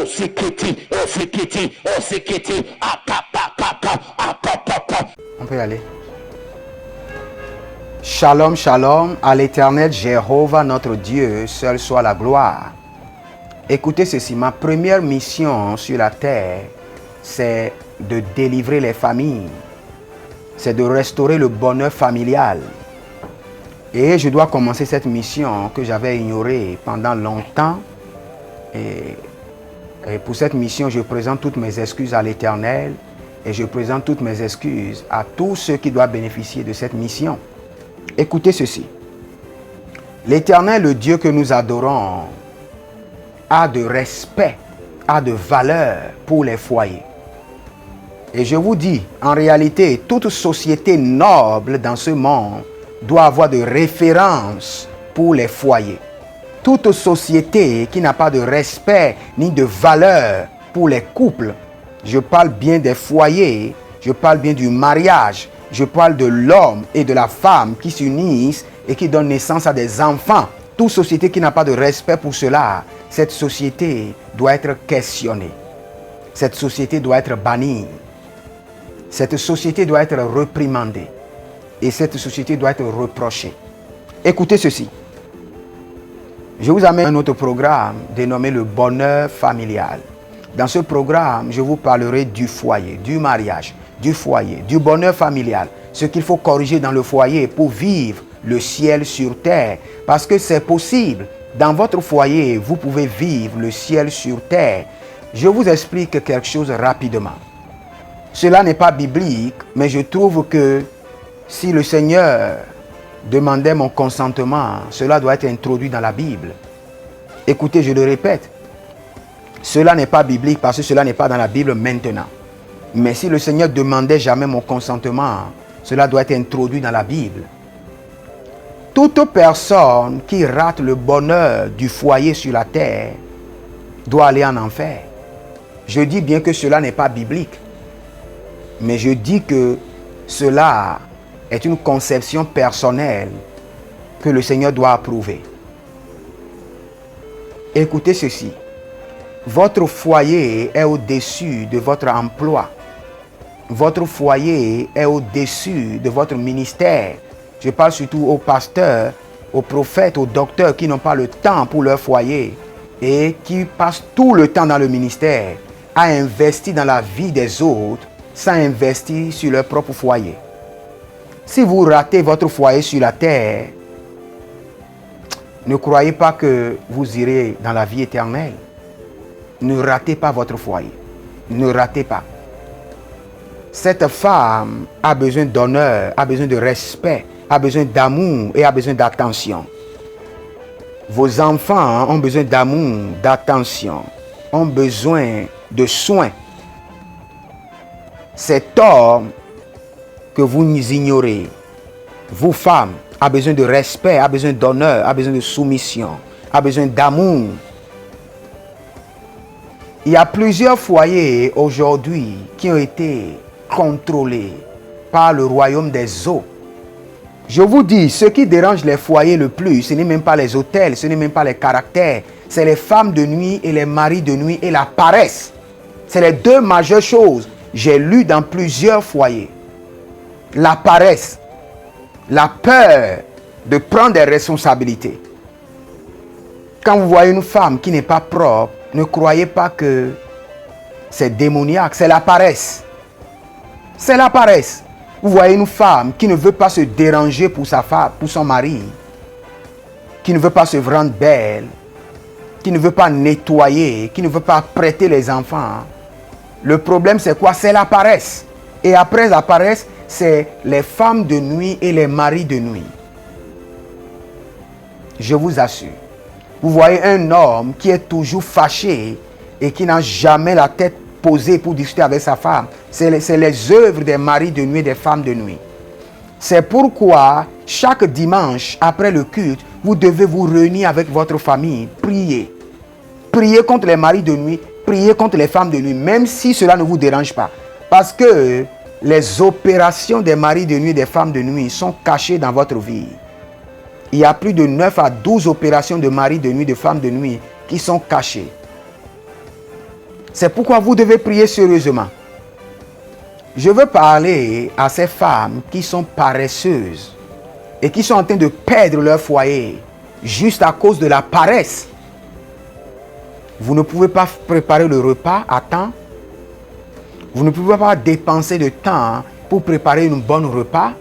osikiti, osikiti, osikiti, akapakapa, akapapa. On peut y aller. Shalom, shalom, à l'Éternel Jéhovah notre Dieu, seul soit la gloire. Écoutez ceci, ma première mission sur la terre, c'est de délivrer les familles, c'est de restaurer le bonheur familial. Et je dois commencer cette mission que j'avais ignorée pendant longtemps. Et pour cette mission, je présente toutes mes excuses à l'Éternel et je présente toutes mes excuses à tous ceux qui doivent bénéficier de cette mission. Écoutez ceci. L'Éternel, le Dieu que nous adorons, a de respect, a de valeur pour les foyers. Et je vous dis, en réalité, toute société noble dans ce monde doit avoir de référence pour les foyers. Toute société qui n'a pas de respect ni de valeur pour les couples, je parle bien des foyers, je parle bien du mariage, je parle de l'homme et de la femme qui s'unissent et qui donnent naissance à des enfants. Toute société qui n'a pas de respect pour cela, cette société doit être questionnée. Cette société doit être bannie. Cette société doit être réprimandée. Et cette société doit être reprochée. Écoutez ceci. Je vous amène un autre programme dénommé le bonheur familial. Dans ce programme, je vous parlerai du foyer, du mariage, du foyer, du bonheur familial. Ce qu'il faut corriger dans le foyer pour vivre le ciel sur terre. Parce que c'est possible. Dans votre foyer, vous pouvez vivre le ciel sur terre. Je vous explique quelque chose rapidement. Cela n'est pas biblique, mais je trouve que si le Seigneur demandait mon consentement, cela doit être introduit dans la Bible. Écoutez, je le répète. Cela n'est pas biblique parce que cela n'est pas dans la Bible maintenant. Mais si le Seigneur demandait jamais mon consentement, cela doit être introduit dans la Bible. Toute personne qui rate le bonheur du foyer sur la terre doit aller en enfer. Je dis bien que cela n'est pas biblique. Mais je dis que cela est une conception personnelle que le Seigneur doit approuver. Écoutez ceci. Votre foyer est au-dessus de votre emploi. Votre foyer est au-dessus de votre ministère. Je parle surtout aux pasteurs, aux prophètes, aux docteurs qui n'ont pas le temps pour leur foyer et qui passent tout le temps dans le ministère à investir dans la vie des autres sans investir sur leur propre foyer. Si vous ratez votre foyer sur la terre, ne croyez pas que vous irez dans la vie éternelle. Ne ratez pas votre foyer. Ne ratez pas. Cette femme a besoin d'honneur, a besoin de respect, a besoin d'amour et a besoin d'attention. Vos enfants ont besoin d'amour, d'attention, ont besoin de soins. Cet homme que vous ignorez, vous femmes, a besoin de respect, a besoin d'honneur, a besoin de soumission, a besoin d'amour. Il y a plusieurs foyers aujourd'hui qui ont été contrôlés par le royaume des eaux. Je vous dis, ce qui dérange les foyers le plus, ce n'est même pas les hôtels, ce n'est même pas les caractères, c'est les femmes de nuit et les maris de nuit et la paresse. C'est les deux majeures choses. J'ai lu dans plusieurs foyers. La paresse, la peur de prendre des responsabilités. Quand vous voyez une femme qui n'est pas propre, ne croyez pas que c'est démoniaque, c'est la paresse. C'est la paresse. Vous voyez une femme qui ne veut pas se déranger pour sa femme, pour son mari, qui ne veut pas se rendre belle, qui ne veut pas nettoyer, qui ne veut pas prêter les enfants. Le problème c'est quoi? C'est la paresse. Et après la paresse, c'est les femmes de nuit et les maris de nuit. Je vous assure. Vous voyez un homme qui est toujours fâché et qui n'a jamais la tête posée pour discuter avec sa femme. C'est les œuvres des maris de nuit et des femmes de nuit. C'est pourquoi chaque dimanche après le culte, vous devez vous réunir avec votre famille, prier. Priez contre les maris de nuit, priez contre les femmes de nuit, même si cela ne vous dérange pas. Parce que les opérations des maris de nuit et des femmes de nuit sont cachées dans votre vie. Il y a plus de 9 à 12 opérations de maris de nuit, de femmes de nuit qui sont cachées. C'est pourquoi vous devez prier sérieusement. Je veux parler à ces femmes qui sont paresseuses et qui sont en train de perdre leur foyer juste à cause de la paresse. Vous ne pouvez pas préparer le repas à temps. Vous ne pouvez pas dépenser de temps pour préparer un bon repas,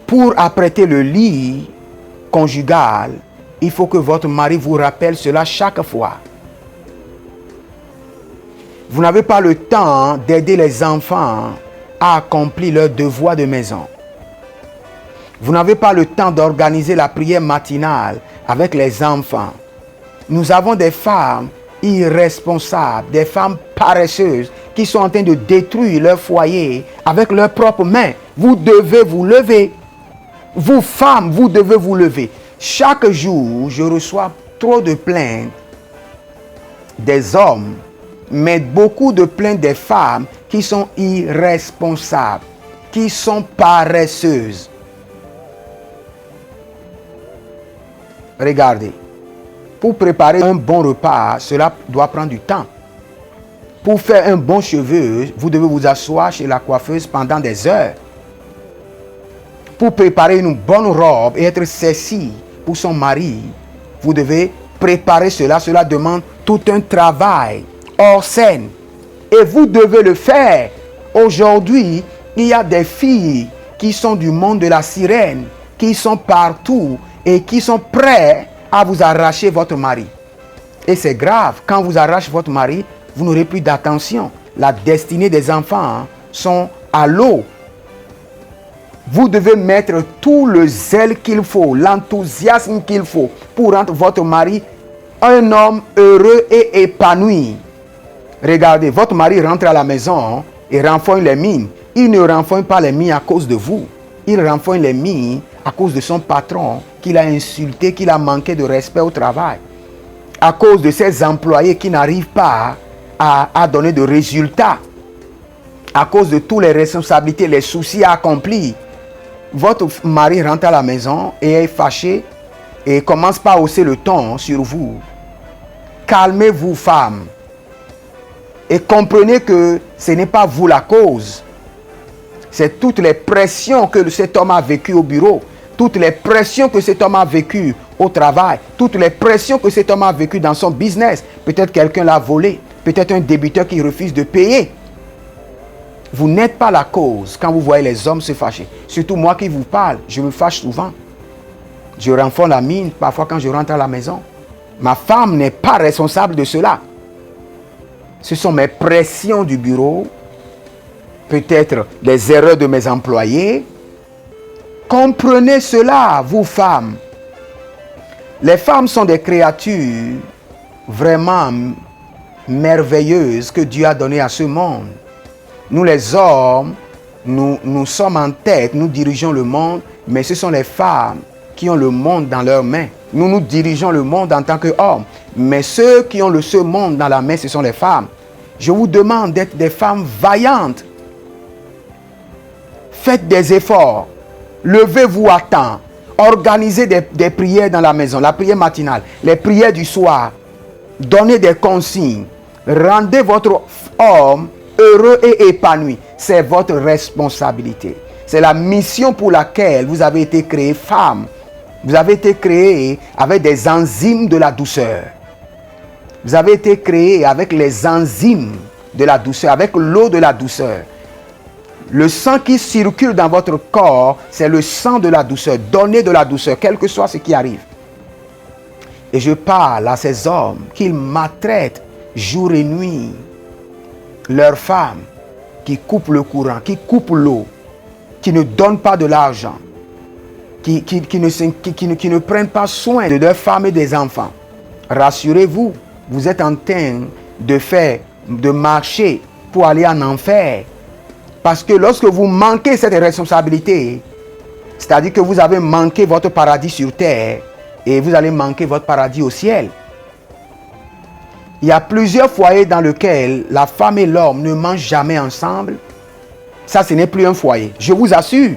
pour apprêter le lit conjugal. Il faut que votre mari vous rappelle cela chaque fois. Vous n'avez pas le temps d'aider les enfants à accomplir leurs devoirs de maison. Vous n'avez pas le temps d'organiser la prière matinale avec les enfants. Nous avons des femmes irresponsables, des femmes paresseuses qui sont en train de détruire leur foyer avec leurs propres mains. Vous devez vous lever. Vous femmes, vous devez vous lever. Chaque jour, je reçois trop de plaintes des hommes, mais beaucoup de plaintes des femmes qui sont irresponsables, qui sont paresseuses. Regardez, pour préparer un bon repas, cela doit prendre du temps. Pour faire un bon cheveu, vous devez vous asseoir chez la coiffeuse pendant des heures. Pour préparer une bonne robe et être sexy pour son mari, vous devez préparer cela. Cela demande tout un travail hors scène. Et vous devez le faire. Aujourd'hui, il y a des filles qui sont du monde de la sirène, qui sont partout et qui sont prêts à vous arracher votre mari. Et c'est grave. Quand vous arrachez votre mari, vous n'aurez plus d'attention. La destinée des enfants sont à l'eau. Vous devez mettre tout le zèle qu'il faut, l'enthousiasme qu'il faut pour rendre votre mari un homme heureux et épanoui. Regardez, votre mari rentre à la maison et renfrogne les mines. Il ne renfrogne pas les mines à cause de vous. Il renfrogne les mines à cause de son patron qu'il a insulté, qu'il a manqué de respect au travail. À cause de ses employés qui n'arrivent pas à donner de résultats. À cause de toutes les responsabilités, les soucis à accomplir. Votre mari rentre à la maison et est fâché et commence par hausser le ton sur vous. Calmez-vous, femmes. Et comprenez que ce n'est pas vous la cause. C'est toutes les pressions que cet homme a vécues au bureau. Toutes les pressions que cet homme a vécues au travail. Toutes les pressions que cet homme a vécues dans son business. Peut-être quelqu'un l'a volé. Peut-être un débiteur qui refuse de payer. Vous n'êtes pas la cause quand vous voyez les hommes se fâcher. Surtout moi qui vous parle, je me fâche souvent. Je renfrogne la mine parfois quand je rentre à la maison. Ma femme n'est pas responsable de cela. Ce sont mes pressions du bureau, peut-être les erreurs de mes employés. Comprenez cela, vous femmes. Les femmes sont des créatures vraiment merveilleuses que Dieu a données à ce monde. Nous les hommes, nous sommes en tête, nous dirigeons le monde, mais ce sont les femmes qui ont le monde dans leurs mains. Nous dirigeons le monde en tant qu'hommes, mais ceux qui ont ce monde dans la main, ce sont les femmes. Je vous demande d'être des femmes vaillantes. Faites des efforts. Levez-vous à temps. Organisez des prières dans la maison, la prière matinale, les prières du soir. Donnez des consignes. Rendez votre homme heureux et épanoui. C'est votre responsabilité. C'est la mission pour laquelle vous avez été créé femme. Vous avez été créé avec des enzymes de la douceur. Vous avez été créé avec les enzymes de la douceur, avec l'eau de la douceur. Le sang qui circule dans votre corps, c'est le sang de la douceur. Donnez de la douceur, quel que soit ce qui arrive. Et je parle à ces hommes qu'ils maltraitent jour et nuit leurs femmes, qui coupent le courant, qui coupent l'eau, qui ne donnent pas de l'argent, qui ne prennent pas soin de leurs femmes et des enfants. Rassurez-vous, vous êtes en train de marcher pour aller en enfer. Parce que lorsque vous manquez cette responsabilité, c'est-à-dire que vous avez manqué votre paradis sur terre et vous allez manquer votre paradis au ciel. Il y a plusieurs foyers dans lesquels la femme et l'homme ne mangent jamais ensemble. Ça, ce n'est plus un foyer. Je vous assure.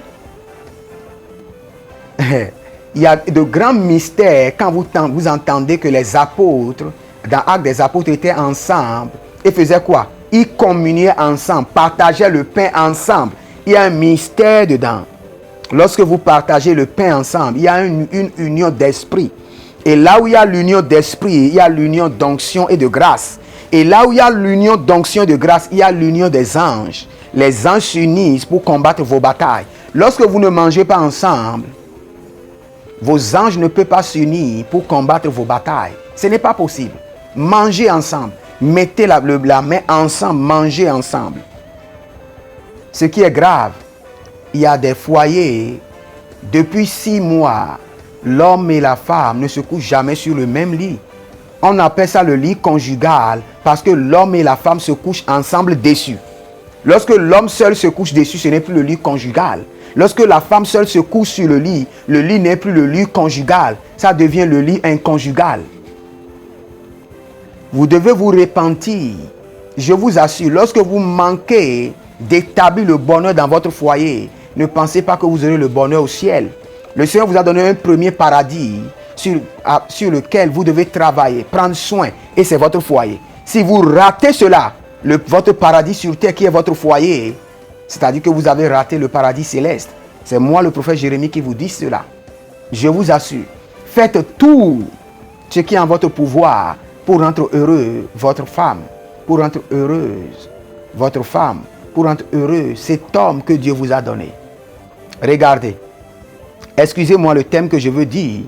Il y a de grands mystères quand vous entendez que les apôtres, dans Actes des Apôtres, étaient ensemble et faisaient quoi? Ils communiaient ensemble, partageaient le pain ensemble. Il y a un mystère dedans. Lorsque vous partagez le pain ensemble, il y a une union d'esprit. Et là où il y a l'union d'esprit, il y a l'union d'onction et de grâce. Et là où il y a l'union d'onction et de grâce, il y a l'union des anges. Les anges s'unissent pour combattre vos batailles. Lorsque vous ne mangez pas ensemble, vos anges ne peuvent pas s'unir pour combattre vos batailles. Ce n'est pas possible. Mangez ensemble. Mettez la main ensemble, mangez ensemble. Ce qui est grave, il y a des foyers, depuis 6 mois, l'homme et la femme ne se couchent jamais sur le même lit. On appelle ça le lit conjugal parce que l'homme et la femme se couchent ensemble dessus. Lorsque l'homme seul se couche dessus, ce n'est plus le lit conjugal. Lorsque la femme seule se couche sur le lit n'est plus le lit conjugal, ça devient le lit inconjugal. Vous devez vous repentir. Je vous assure, lorsque vous manquez d'établir le bonheur dans votre foyer, ne pensez pas que vous aurez le bonheur au ciel. Le Seigneur vous a donné un premier paradis sur lequel vous devez travailler, prendre soin, et c'est votre foyer. Si vous ratez cela, votre paradis sur terre qui est votre foyer, c'est-à-dire que vous avez raté le paradis céleste. C'est moi, le prophète Jérémie, qui vous dit cela. Je vous assure, faites tout ce qui est en votre pouvoir pour rendre heureux votre femme, pour rendre heureuse votre femme, pour rendre heureux cet homme que Dieu vous a donné. Regardez, excusez-moi le thème que je veux dire.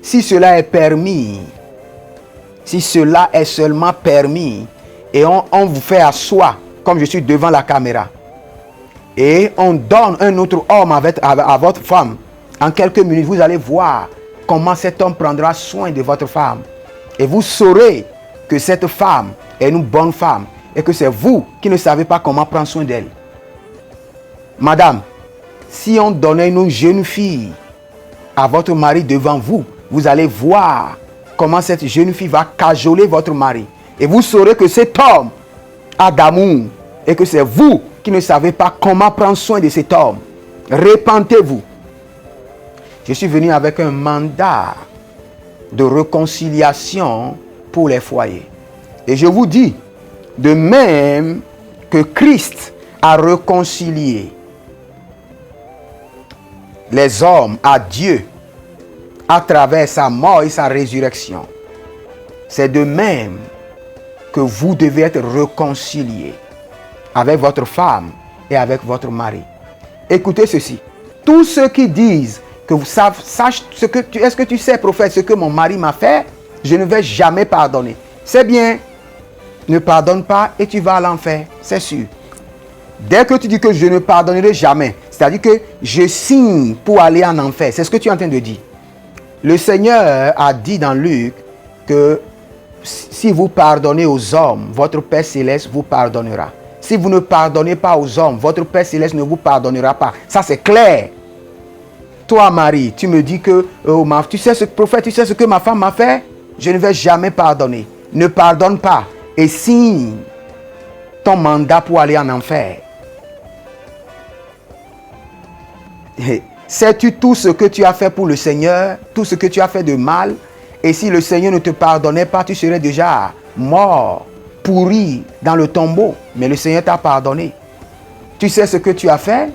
Si cela est permis, si cela est seulement permis, et on vous fait asseoir, comme je suis devant la caméra, et on donne un autre homme à votre femme, en quelques minutes, vous allez voir comment cet homme prendra soin de votre femme. Et vous saurez que cette femme est une bonne femme, et que c'est vous qui ne savez pas comment prendre soin d'elle. Madame, si on donnait une jeune fille à votre mari devant vous, vous allez voir comment cette jeune fille va cajoler votre mari. Et vous saurez que cet homme a d'amour et que c'est vous qui ne savez pas comment prendre soin de cet homme. Repentez-vous. Je suis venu avec un mandat de réconciliation pour les foyers. Et je vous dis, de même que Christ a réconcilié les hommes à Dieu à travers sa mort et sa résurrection, c'est de même que vous devez être réconciliés avec votre femme et avec votre mari. Écoutez ceci. Tous ceux qui disent que vous sachent ce que est-ce que tu sais, prophète, ce que mon mari m'a fait, je ne vais jamais pardonner. C'est bien. Ne pardonne pas et tu vas à l'enfer, c'est sûr. Dès que tu dis que je ne pardonnerai jamais, c'est-à-dire que je signe pour aller en enfer, c'est ce que tu es en train de dire. Le Seigneur a dit dans Luc que si vous pardonnez aux hommes, votre Père Céleste vous pardonnera. Si vous ne pardonnez pas aux hommes, votre Père Céleste ne vous pardonnera pas. Ça, c'est clair. Toi, Marie, tu me dis que, tu sais ce prophète, tu sais ce que ma femme m'a fait? Je ne vais jamais pardonner. Ne pardonne pas et signe ton mandat pour aller en enfer. Sais-tu tout ce que tu as fait pour le Seigneur, tout ce que tu as fait de mal? Et si le Seigneur ne te pardonnait pas, tu serais déjà mort, pourri dans le tombeau. Mais le Seigneur t'a pardonné. Tu sais ce que tu as fait?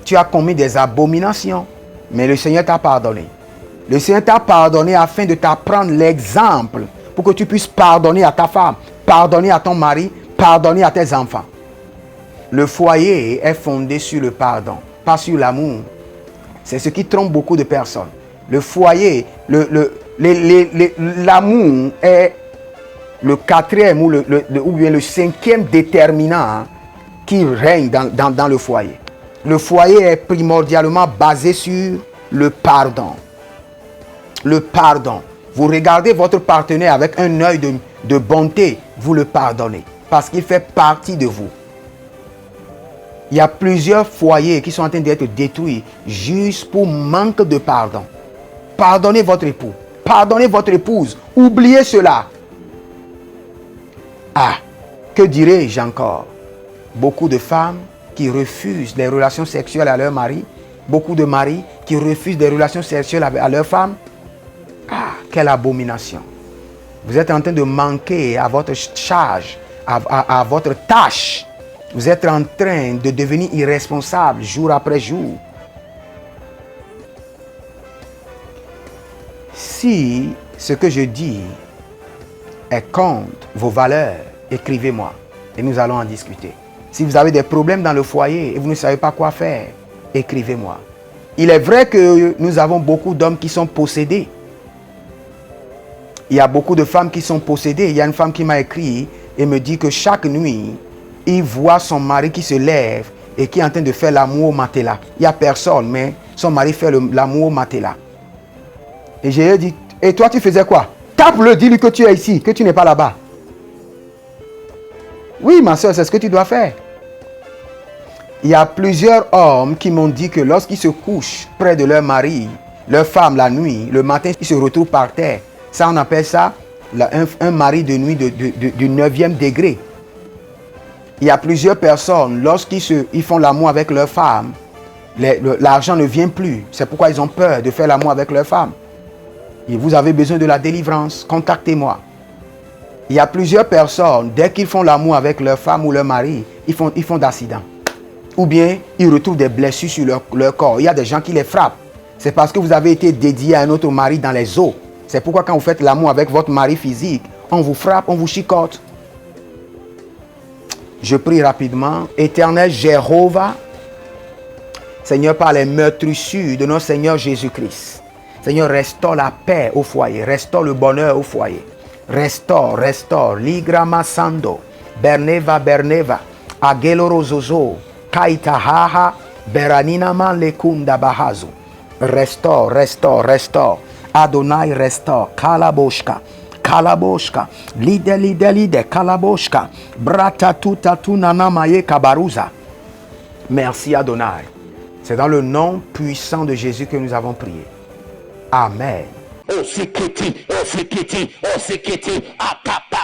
Tu as commis des abominations, mais le Seigneur t'a pardonné. Le Seigneur t'a pardonné afin de t'apprendre l'exemple pour que tu puisses pardonner à ta femme, pardonner à ton mari, pardonner à tes enfants. Le foyer est fondé sur le pardon, pas sur l'amour. C'est ce qui trompe beaucoup de personnes. Le foyer, l'amour est le quatrième ou bien le cinquième déterminant qui règne dans le foyer. Le foyer est primordialement basé sur le pardon. Le pardon. Vous regardez votre partenaire avec un œil de bonté, vous le pardonnez parce qu'il fait partie de vous. Il y a plusieurs foyers qui sont en train d'être détruits juste pour manque de pardon. Pardonnez votre époux. Pardonnez votre épouse. Oubliez cela. Ah, que dirais-je encore? Beaucoup de femmes qui refusent les relations sexuelles à leur mari. Beaucoup de maris qui refusent des relations sexuelles à leur femme. Ah, quelle abomination. Vous êtes en train de manquer à votre charge, à votre tâche. Vous êtes en train de devenir irresponsable jour après jour. Si ce que je dis est contre vos valeurs, écrivez-moi et nous allons en discuter. Si vous avez des problèmes dans le foyer et vous ne savez pas quoi faire, écrivez-moi. Il est vrai que nous avons beaucoup d'hommes qui sont possédés. Il y a beaucoup de femmes qui sont possédées. Il y a une femme qui m'a écrit et me dit que chaque nuit, il voit son mari qui se lève et qui est en train de faire l'amour au matelas. Il n'y a personne, mais son mari fait l'amour au matelas. Et je lui ai dit, et toi tu faisais quoi? Tape-le, dis-lui que tu es ici, que tu n'es pas là-bas. Oui, ma soeur, c'est ce que tu dois faire. Il y a plusieurs hommes qui m'ont dit que lorsqu'ils se couchent près de leur mari, leur femme la nuit, le matin, ils se retrouvent par terre. Ça, on appelle ça un mari de nuit du 9e degré. Il y a plusieurs personnes, lorsqu'ils font l'amour avec leur femme, l'argent ne vient plus. C'est pourquoi ils ont peur de faire l'amour avec leur femme. Et vous avez besoin de la délivrance, contactez-moi. Il y a plusieurs personnes, dès qu'ils font l'amour avec leur femme ou leur mari, ils font d'accidents. Ou bien, ils retrouvent des blessures sur leur corps. Il y a des gens qui les frappent. C'est parce que vous avez été dédié à un autre mari dans les os. C'est pourquoi quand vous faites l'amour avec votre mari physique, on vous frappe, on vous chicote. Je prie rapidement. Éternel Jéhovah, Seigneur, par les meurtrissures de notre Seigneur Jésus-Christ. Seigneur, restaure la paix au foyer, restaure le bonheur au foyer. Restaure. Ligrama Sando, Berneva, Agelorozozo, Kaitahaha, Beraninama Lekunda Bahazo. Restaure. Adonai, restaure. Kalaboshka, Lide, Kalaboshka, Bratatunaamaye Kabaruza. Merci Adonai. C'est dans le nom puissant de Jésus que nous avons prié. Amen. Osikiti, akapa.